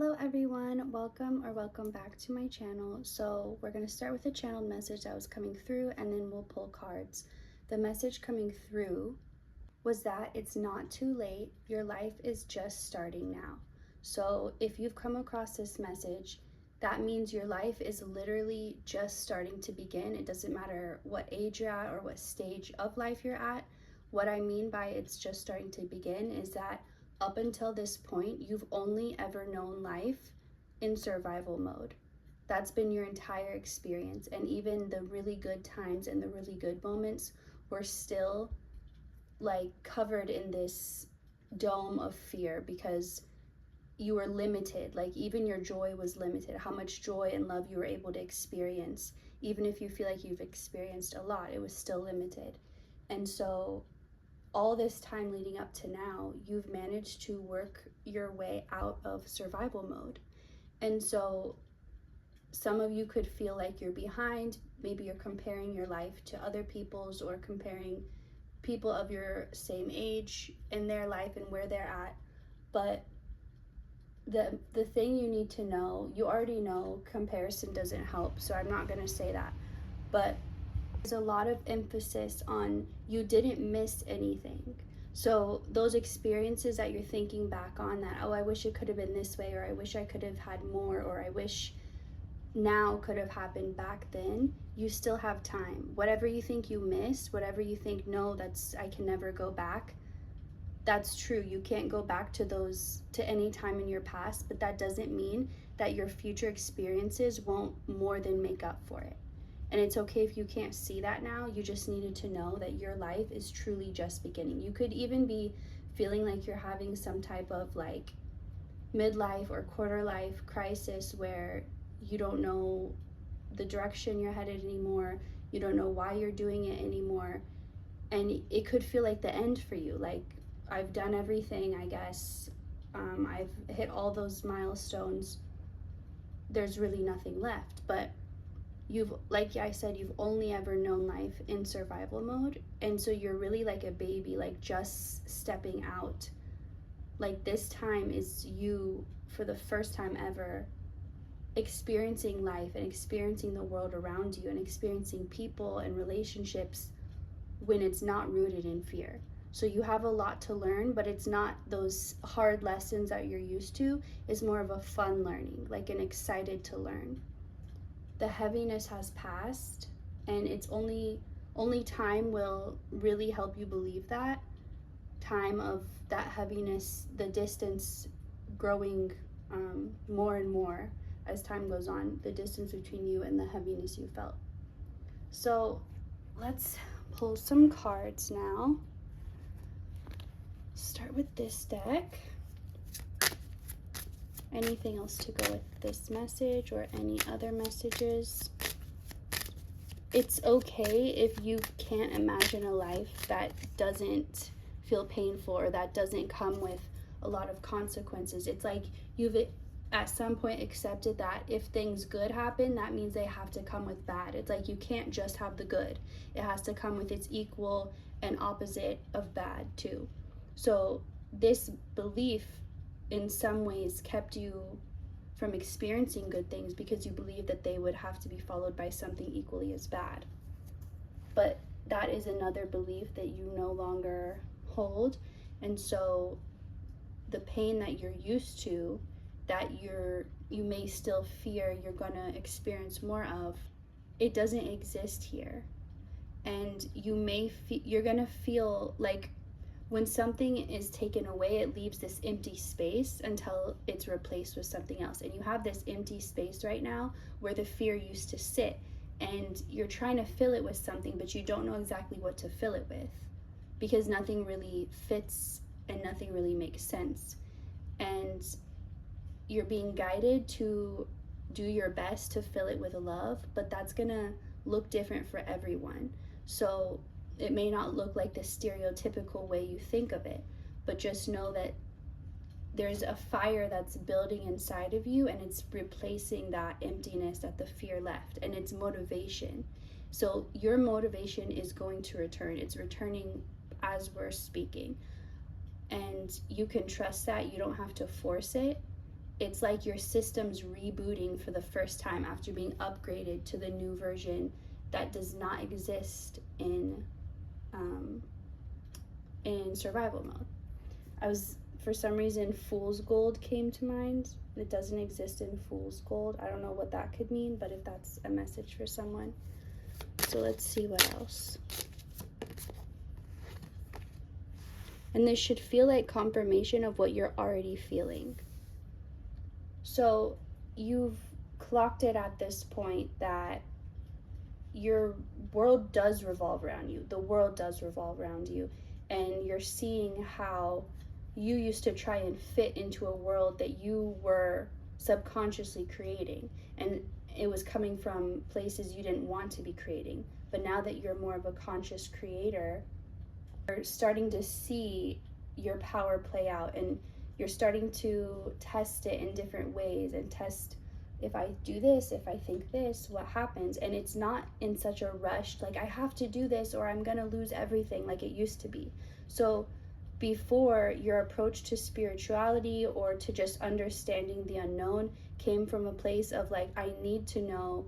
Hello everyone, welcome back to my channel. So we're going to start with a channeled message that was coming through and then we'll pull cards. The message coming through was that it's not too late, your life is just starting now. So if you've come across this message, that means your life is literally just starting to begin. It doesn't matter what age you're at or what stage of life you're at. What I mean by it's just starting to begin is that up until this point, you've only ever known life in survival mode. That's been your entire experience. And even the really good times and the really good moments were still like covered in this dome of fear because you were limited. Like even your joy was limited, how much joy and love you were able to experience. Even if you feel like you've experienced a lot, it was still limited. And so all this time leading up to now, you've managed to work your way out of survival mode. And so some of you could feel like you're behind. Maybe you're comparing your life to other people's or comparing people of your same age in their life and where they're at. But the thing you need to know, you already know comparison doesn't help, so I'm not going to say that. But there's a lot of emphasis on you didn't miss anything. So those experiences that you're thinking back on, that, oh, I wish it could have been this way, or I wish I could have had more, or I wish now could have happened back then, you still have time. Whatever you think you missed, whatever you think, no, that's, I can never go back, that's true. You can't go back to those, to any time in your past, but that doesn't mean that your future experiences won't more than make up for it. And it's okay if you can't see that now. You just needed to know that your life is truly just beginning. You could even be feeling like you're having some type of like midlife or quarter life crisis where you don't know the direction you're headed anymore. You don't know why you're doing it anymore. And it could feel like the end for you. Like, I've done everything, I guess. I've hit all those milestones. There's really nothing left. But you've, like I said, you've only ever known life in survival mode. And so you're really like a baby, like just stepping out. Like this time is you, for the first time ever, experiencing life and experiencing the world around you and experiencing people and relationships when it's not rooted in fear. So you have a lot to learn, but it's not those hard lessons that you're used to. It's more of a fun learning, like an excited to learn. The heaviness has passed, and it's only time will really help you believe that. Time of that heaviness, the distance growing more and more as time goes on, the distance between you and the heaviness you felt. So let's pull some cards now. Start with this deck. Anything else to go with this message or any other messages? It's okay if you can't imagine a life that doesn't feel painful or that doesn't come with a lot of consequences. It's like you've at some point accepted that if things good happen, that means they have to come with bad. It's like you can't just have the good. It has to come with its equal and opposite of bad too. So this belief in some ways kept you from experiencing good things because you believe that they would have to be followed by something equally as bad. But that is another belief that you no longer hold. And so the pain that you're used to, that you may still fear you're gonna experience more of, it doesn't exist here. And you're gonna feel like when something is taken away, it leaves this empty space until it's replaced with something else. And you have this empty space right now where the fear used to sit, and you're trying to fill it with something, but you don't know exactly what to fill it with because nothing really fits and nothing really makes sense. And you're being guided to do your best to fill it with love, but that's gonna look different for everyone. So it may not look like the stereotypical way you think of it, but just know that there's a fire that's building inside of you, and it's replacing that emptiness that the fear left, and it's motivation. So your motivation is going to return. It's returning as we're speaking. And you can trust that. You don't have to force it. it's like your system's rebooting for the first time after being upgraded to the new version that does not exist in survival mode. For some reason, Fool's Gold came to mind. It doesn't exist in Fool's Gold. I don't know what that could mean, but if that's a message for someone. So let's see what else. And this should feel like confirmation of what you're already feeling. So you've clocked it at this point that your world does revolve around you. The world does revolve around you. And you're seeing how you used to try and fit into a world that you were subconsciously creating. And it was coming from places you didn't want to be creating. But now that you're more of a conscious creator, you're starting to see your power play out, and you're starting to test it in different ways and test, if I do this, if I think this, what happens? And it's not in such a rush, like I have to do this or I'm gonna lose everything like it used to be. So before, your approach to spirituality or to just understanding the unknown came from a place of like, I need to know,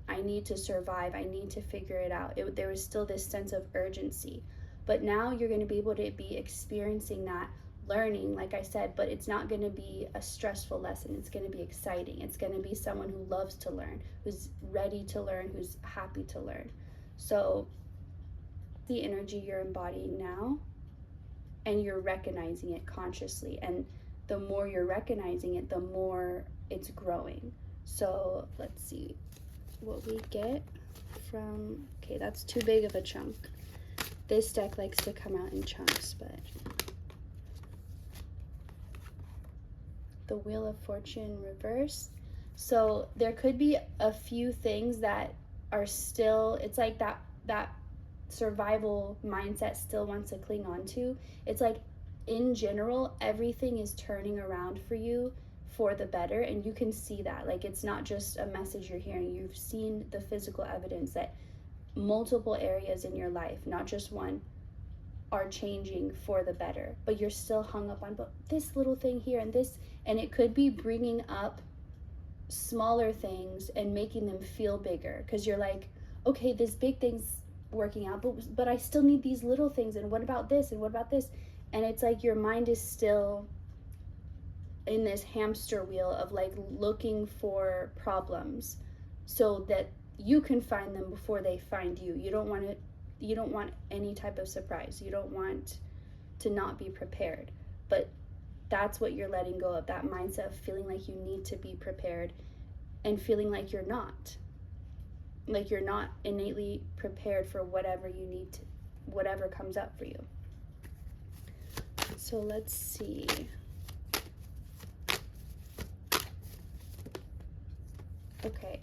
I need to survive, I need to figure it out. There was still this sense of urgency. But now you're going to be able to be experiencing that learning, like I said, but it's not going to be a stressful lesson. It's going to be exciting. It's going to be someone who loves to learn, who's ready to learn, who's happy to learn. So the energy you're embodying now, and you're recognizing it consciously. And the more you're recognizing it, the more it's growing. So let's see what we get from, okay, that's too big of a chunk. This deck likes to come out in chunks, but the Wheel of Fortune reverse. So there could be a few things that are still, it's like that survival mindset still wants to cling on to. It's like in general, everything is turning around for you for the better, and you can see that. Like, it's not just a message you're hearing. You've seen the physical evidence that multiple areas in your life, not just one, are changing for the better, but you're still hung up on but this little thing here and this, and it could be bringing up smaller things and making them feel bigger, because you're like, okay, this big thing's working out, but I still need these little things, and what about this, and what about this? And it's like your mind is still in this hamster wheel of like looking for problems so that you can find them before they find you. You don't want any type of surprise. You don't want to not be prepared. But that's what you're letting go of, that mindset of feeling like you need to be prepared and feeling like you're not. Like you're not innately prepared for whatever you need to, whatever comes up for you. So let's see. Okay.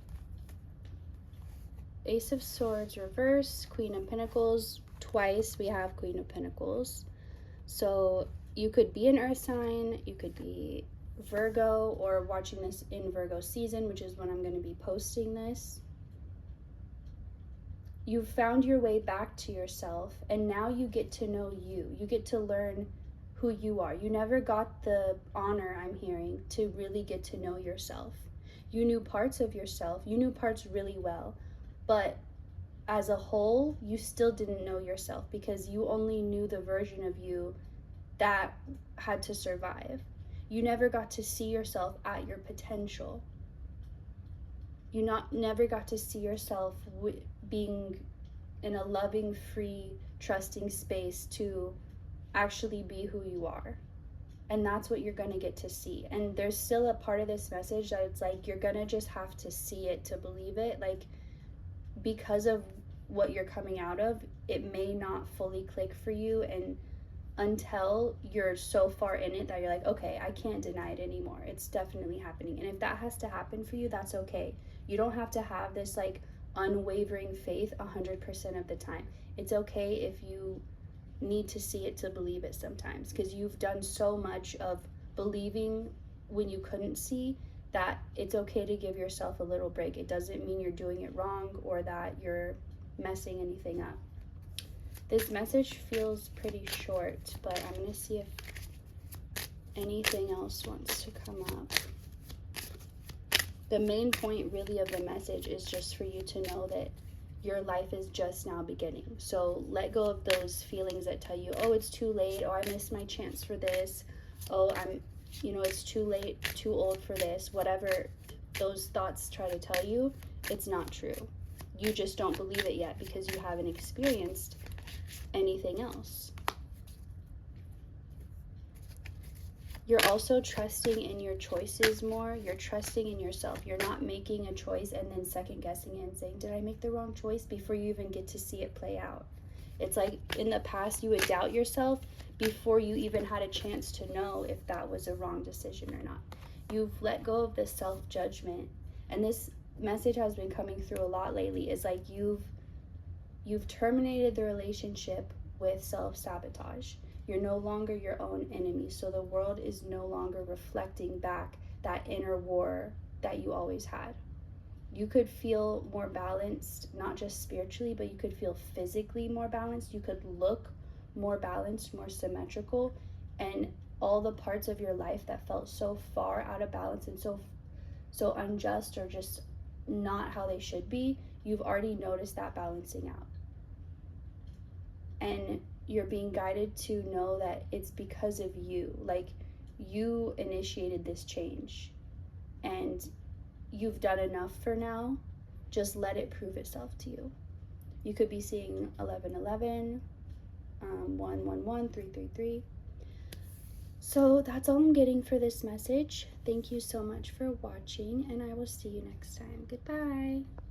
Ace of Swords reverse, Queen of Pentacles. Twice we have Queen of Pentacles. So you could be an earth sign, you could be Virgo, or watching this in Virgo season, which is when I'm going to be posting this. You've found your way back to yourself, and now you get to know you. You get to learn who you are. You never got the honor, I'm hearing, to really get to know yourself. You knew parts of yourself, you knew parts really well, but as a whole, you still didn't know yourself because you only knew the version of you that had to survive. You never got to see yourself at your potential. You never got to see yourself being in a loving, free, trusting space to actually be who you are. And that's what you're going to get to see. And there's still a part of this message that it's like you're going to just have to see it to believe it. Like, because of what you're coming out of, it may not fully click for you, and until you're so far in it that you're like, okay, I can't deny it anymore. It's definitely happening. And if that has to happen for you, that's okay. You don't have to have this like unwavering faith 100% of the time. It's okay if you need to see it to believe it sometimes, because you've done so much of believing when you couldn't see that it's okay to give yourself a little break. It doesn't mean you're doing it wrong or that you're messing anything up. This message feels pretty short, but I'm going to see if anything else wants to come up. The main point really of the message is just for you to know that your life is just now beginning. So let go of those feelings that tell you, oh, it's too late, oh, I missed my chance for this, oh, it's too late, too old for this. Whatever those thoughts try to tell you, it's not true. You just don't believe it yet because you haven't experienced anything else. You're also trusting in your choices more. You're trusting in yourself. You're not making a choice and then second guessing it and saying, did I make the wrong choice, before you even get to see it play out. It's like in the past you would doubt yourself before you even had a chance to know if that was a wrong decision or not. You've let go of the self-judgment. And this message has been coming through a lot lately. Is like you've terminated the relationship with self-sabotage. You're no longer your own enemy. So the world is no longer reflecting back that inner war that you always had. You could feel more balanced, not just spiritually, but you could feel physically more balanced. You could look more balanced, more symmetrical. And all the parts of your life that felt so far out of balance and so unjust, or just not how they should be, you've already noticed that balancing out. And you're being guided to know that it's because of you. Like, you initiated this change and you've done enough for now. Just let it prove itself to you. You could be seeing 1111, 111, 333. So that's all I'm getting for this message. Thank you so much for watching, and I will see you next time. Goodbye.